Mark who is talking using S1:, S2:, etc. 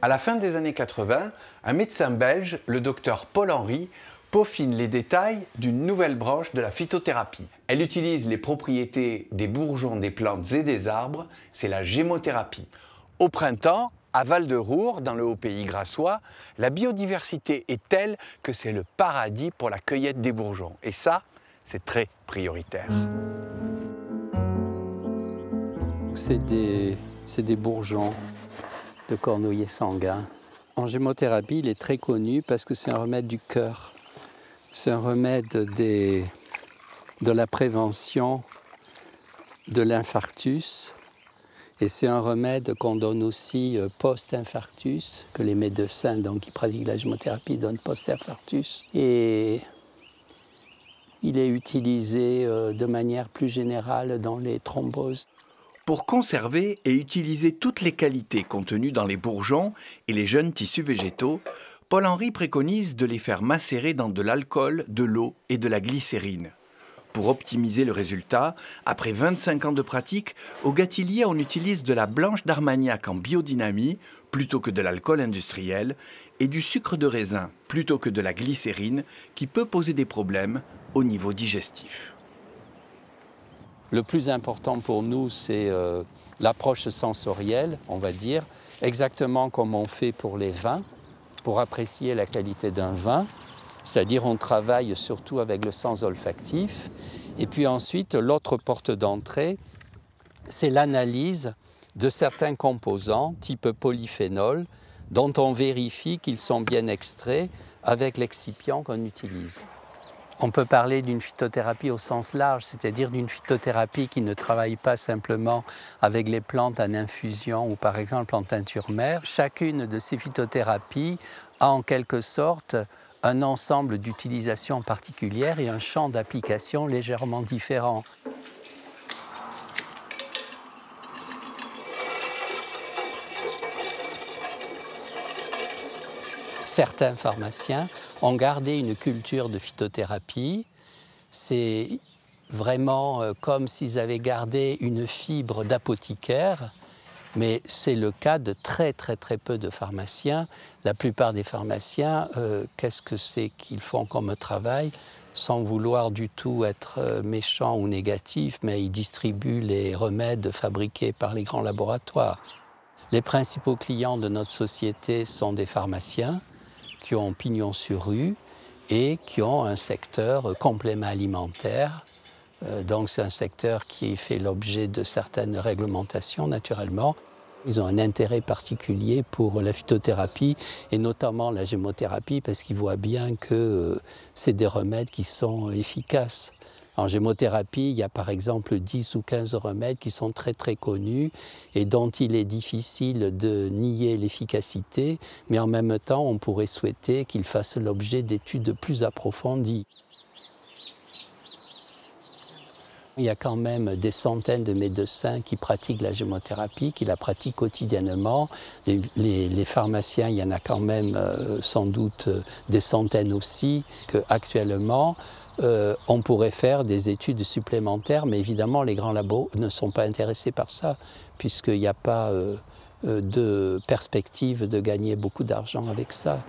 S1: À la fin des années 80, un médecin belge, le docteur Paul Henry, peaufine les détails d'une nouvelle branche de la phytothérapie. Elle utilise les propriétés des bourgeons des plantes et des arbres, c'est la gémothérapie. Au printemps, à Val-de-Roure, dans le Haut-Pays grassois, la biodiversité est telle que c'est le paradis pour la cueillette des bourgeons. Et ça, c'est très prioritaire.
S2: C'est des bourgeons de cornoiller sanguin. En gémothérapie, il est très connu parce que c'est un remède du cœur. C'est un remède de la prévention de l'infarctus. Et c'est un remède qu'on donne aussi post-infarctus, que les médecins donc, qui pratiquent la gémothérapie donnent post-infarctus. Et il est utilisé de manière plus générale dans les thromboses.
S1: Pour conserver et utiliser toutes les qualités contenues dans les bourgeons et les jeunes tissus végétaux, Paul Henry préconise de les faire macérer dans de l'alcool, de l'eau et de la glycérine. Pour optimiser le résultat, après 25 ans de pratique, au Gatilier, on utilise de la blanche d'Armagnac en biodynamie plutôt que de l'alcool industriel et du sucre de raisin plutôt que de la glycérine qui peut poser des problèmes au niveau digestif.
S2: Le plus important pour nous, c'est l'approche sensorielle, on va dire, exactement comme on fait pour les vins, pour apprécier la qualité d'un vin. C'est-à-dire on travaille surtout avec le sens olfactif. Et puis ensuite, l'autre porte d'entrée, c'est l'analyse de certains composants, type polyphénol, dont on vérifie qu'ils sont bien extraits avec l'excipient qu'on utilise. On peut parler d'une phytothérapie au sens large, c'est-à-dire d'une phytothérapie qui ne travaille pas simplement avec les plantes en infusion ou par exemple en teinture mère. Chacune de ces phytothérapies a en quelque sorte un ensemble d'utilisations particulières et un champ d'application légèrement différent. Certains pharmaciens ont gardé une culture de phytothérapie. C'est vraiment comme s'ils avaient gardé une fibre d'apothicaire, mais c'est le cas de très peu de pharmaciens. La plupart des pharmaciens, qu'est-ce que c'est qu'ils font comme travail? Sans vouloir du tout être méchant ou négatif, mais ils distribuent les remèdes fabriqués par les grands laboratoires. Les principaux clients de notre société sont des pharmaciens qui ont pignon sur rue et qui ont un secteur complément alimentaire. Donc c'est un secteur qui fait l'objet de certaines réglementations naturellement. Ils ont un intérêt particulier pour la phytothérapie et notamment la gémothérapie parce qu'ils voient bien que c'est des remèdes qui sont efficaces. En gémothérapie, il y a par exemple 10 ou 15 remèdes qui sont très connus et dont il est difficile de nier l'efficacité, mais en même temps, on pourrait souhaiter qu'ils fassent l'objet d'études plus approfondies. Il y a quand même des centaines de médecins qui pratiquent la gémothérapie, qui la pratiquent quotidiennement. Les pharmaciens, il y en a quand même sans doute des centaines aussi, qu'actuellement, on pourrait faire des études supplémentaires, mais évidemment, les grands labos ne sont pas intéressés par ça, puisqu'il n'y a pas de perspective de gagner beaucoup d'argent avec ça.